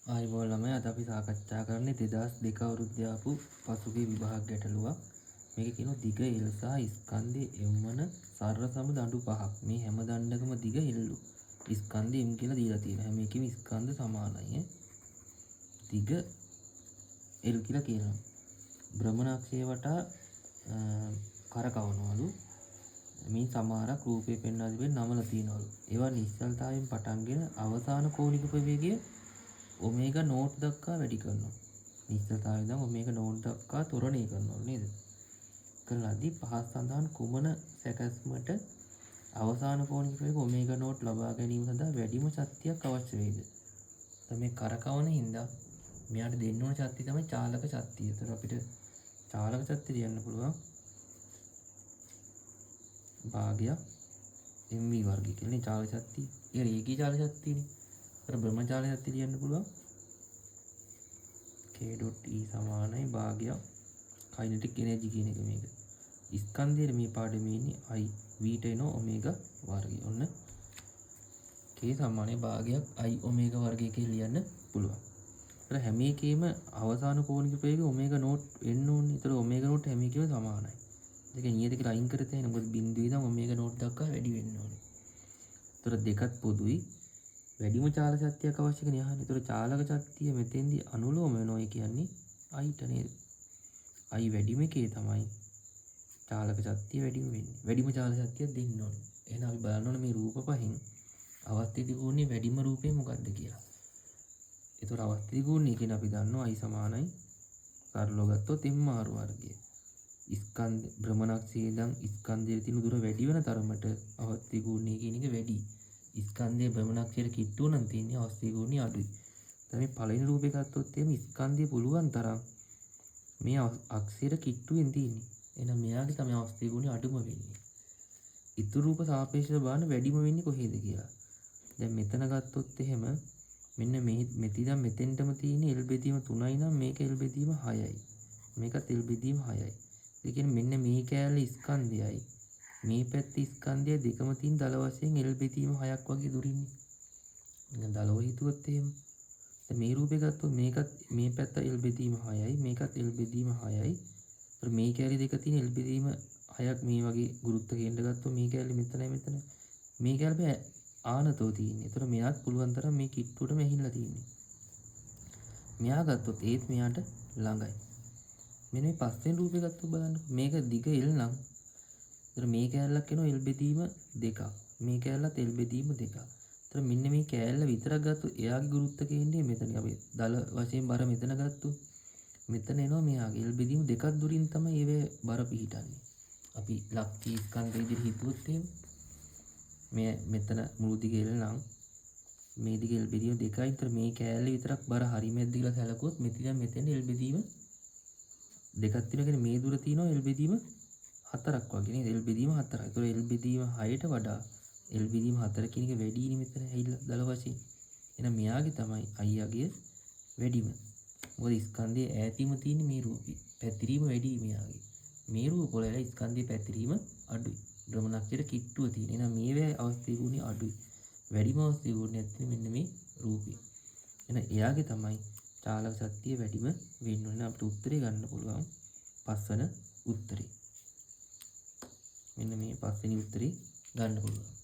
ආයුබෝවන් ළමයි අද අපි සාකච්ඡා කරන්නේ 2002 අවුරුද්දේ ආපු පසුගිය විභාග ගැටලුවක්. මේකේ කියනවා දිග L සහ ස්කන්ධයේ M වන සරල සම දඬු පහක්. මේ හැම දණ්ඩකම දිග L. ස්කන්ධය M කියලා දීලා තියෙනවා. හැම එකෙම ස්කන්ධ සමානයි. දිග L කියලා කියනවා. භ්‍රමණාක්ෂය වටා කරකවනවලු. මේ සමහරක් රූපේ පෙන්වා දෙමින් නමලා තියනවලු. ඒවා නිශ්චලතාවයෙන් පටන්ගෙන අවසාන කෝණික ප්‍රවේගය ඔමේගා නෝට් දක්වා වැඩි කරනවා. නිශ්චලතාවයෙන් නම් ඔමේගා නෝට් දක්වා ත්වරණය කරනවා නේද? කළාදී පහත් සඳහන් කුමන සැකස්මට අවසාන කෝණික ප්‍රවේග ඔමේගා නෝට් ලබා ගැනීම සඳහා වැඩිම ශක්තියක් අවශ්‍ය වේද? මේ කරකවන හින්දා මෙයාට දෙන්න ඕන ශක්තිය තමයි චාලක ශක්තිය. ඒතර අපිට චාලක ශක්තිය කියන්න පුළුවන් භාගයක් mv වර්ගය කියලා නේ චාලක ශක්තිය. ඒ රේඛීය චාලක ශක්තියනේ. ඒතර බ්‍රහ්ම චාලක ශක්තිය කියන්න පුළුවන් k.e සමානයි භාගයක් kinetic energy කියන එක මේක. ස්කන්ධයේ මේ පාඩමේ ඉන්නේ I v ට එන ඔමේගා වර්ගය. ඔන්න k සමානයි භාගයක් I ඔමේගා වර්ගය කියලා ලියන්න පුළුවන්. ඒතර හැම එකේම අවසාන කෝණික ප්‍රවේගය ඔමේගා නෝට් එන්න ඕනේ. ඒතර ඔමේගා නෝට් හැම එකේම සමානයි. දෙක නියත කියලා අයින් කරතේ නැහැ. මොකද බිඳුවේ ඉඳන් ඔමේගා නෝට් දක්වා වැඩි වෙන්න ඕනේ. ඒතර දෙකත් පොදුයි. වැඩිම චාලක ශක්තියක් අවශ්‍ය කෙන යහනේ. ඒතර චාලක ශක්තිය මෙතෙන්දී අනුලෝම වෙනවා කියන්නේ I ට නේද? I වැඩිම එකේ තමයි චාලක ශක්තිය වැඩිම වෙන්නේ. වැඩිම චාලක ශක්තියක් දෙන්න ඕනේ. එහෙනම් අපි බලන්න ඕනේ මේ රූප පහෙන් අවස්ථිති ගුණේ වැඩිම රූපේ මොකක්ද කියලා. ඒතර අවස්ථිති ගුණය කියන අපි දන්නවා I සමානයි සරලව ගත්තොත් M R වර්ගය. ස්කන්ධ භ්‍රමණක්ෂයේ ඉඳන් ස්කන්ධයේ තියෙන දුර වැඩි වෙන තරමට අවස්ථිති ගුණය කියන එක වැඩි. ස්කන්ධයේ භ්‍රමණක්ෂයට කිට්ටුව නම් තියෙන්නේ අවස්ථිති ගුණය අඩුයි. දැන් මේ පළවෙනි රූපේ ගත්තොත් එimhe ස්කන්ධය පුළුවන් තරම් මේ අක්ෂයට කිට්ටුවෙන් තියෙන්නේ. එහෙනම් මෙයාගේ තමයි අවස්ථිති ගුණය අඩුම වෙන්නේ. ඉතුරු රූප සාපේක්ෂව බලන්න වැඩිම වෙන්නේ කොහේද කියලා. දැන් මෙතන ගත්තොත් එහෙම මෙන්න මේ මෙතිදන් මෙතෙන්ටම තියෙන L බෙදීම 3යි නම් මේක L බෙදීම 6යි. මේකත් L බෙදීම 6යි. ඒ කියන්නේ මෙන්න මේ කෑල්ල ස්කන්ධයයි මේ පැත්තේ ස්කන්ධය දෙකම තියෙන දල වශයෙන් L බෙදීම 6ක් වගේ දුරින්නේ. නිකන් දලව හිතුවොත් එහෙම. දැන් මේ රූපේ ගත්තොත් මේකත් මේ පැත්ත L බෙදීම 6යි මේකත් L බෙදීම 6යි. ඒතර මේ කෑලි දෙක තියෙන L බෙදීම 6ක් මේ වගේ ගුරුත්ව කේන්ද්‍ර ගත්තොත් මේ කෑලි මෙතනයි මෙතන. මේ කෑල්ල ආනතෝ තියෙන්නේ. ඒතර මෙයාත් පුළුවන් තරම් මේ කිට්ටුවටම ඇහිලා තියෙන්නේ. මෙයා ගත්තොත් ඒත් මෙයාට ළඟයි. මෙන්න මේ පස්වෙනි රූපේ ගත්තොත් බලන්න. මේක දිග L නම් ඒතර මේ කෑල්ලක් එනවා L බෙදීම 2ක්. මේ කෑල්ලත් L බෙදීම 2ක්. ඒතර මෙන්න මේ කෑල්ල විතරක් ගත්තොත් එයාගේ ගුරුත්ව කේන්ද්‍රය මෙතන. අපි දල වශයෙන් බර මෙතන ගත්තොත් මෙතන එනවා මෙයාගේ L බෙදීම 2ක් දුරින් තමයි ඒවේ බර පිහිටන්නේ. අපි ලක්ෂී ස්කන්ධ විදිහට හිතුවොත් එහෙම මේ මෙතන මුළු දිග L නම් මේ දිග L බෙදීම 2යි. ඒතර මේ කෑල්ල විතරක් බර හරියමැද්ද කියලා සැලකුවොත් මෙතන මෙතෙන් L බෙදීම 2ක් තියෙනවා. කියන්නේ මේ දුර තියෙනවා L බෙදීම 4ක් වගේ නේද? L බෙදීම 4යි. ඒතර L බෙදීම 6ට වඩා L බෙදීම 4 කියන එක වැඩිනේ මෙතන ඇහිලා දල වශයෙන්. එහෙනම් මෙයාගේ තමයි අයියාගේ වැඩිම. මොකද ස්කන්ධයේ ඈතීම තියෙන මේ රූපේ. පැතිරීම වැඩි මෙයාගේ. මේ රූප වල ස්කන්ධයේ පැතිරීම අඩුයි. භ්‍රමණක්ෂයට කිට්ටුව තියෙන. එහෙනම් මේවේ අවස්ථිති ගුණය අඩුයි. වැඩිම අවස්ථිති ගුණයක් තියෙන මෙන්න මේ රූපේ. එහෙනම් එයාගේ තමයි චාලක ශක්තිය වැඩිම වෙන්න ඕනේ. අපිට උත්තරේ ගන්න පුළුවන් පස්වන උත්තරේ. මෙන්න මේ පස්වෙනි උත්තරේ ගන්න පුළුවන්.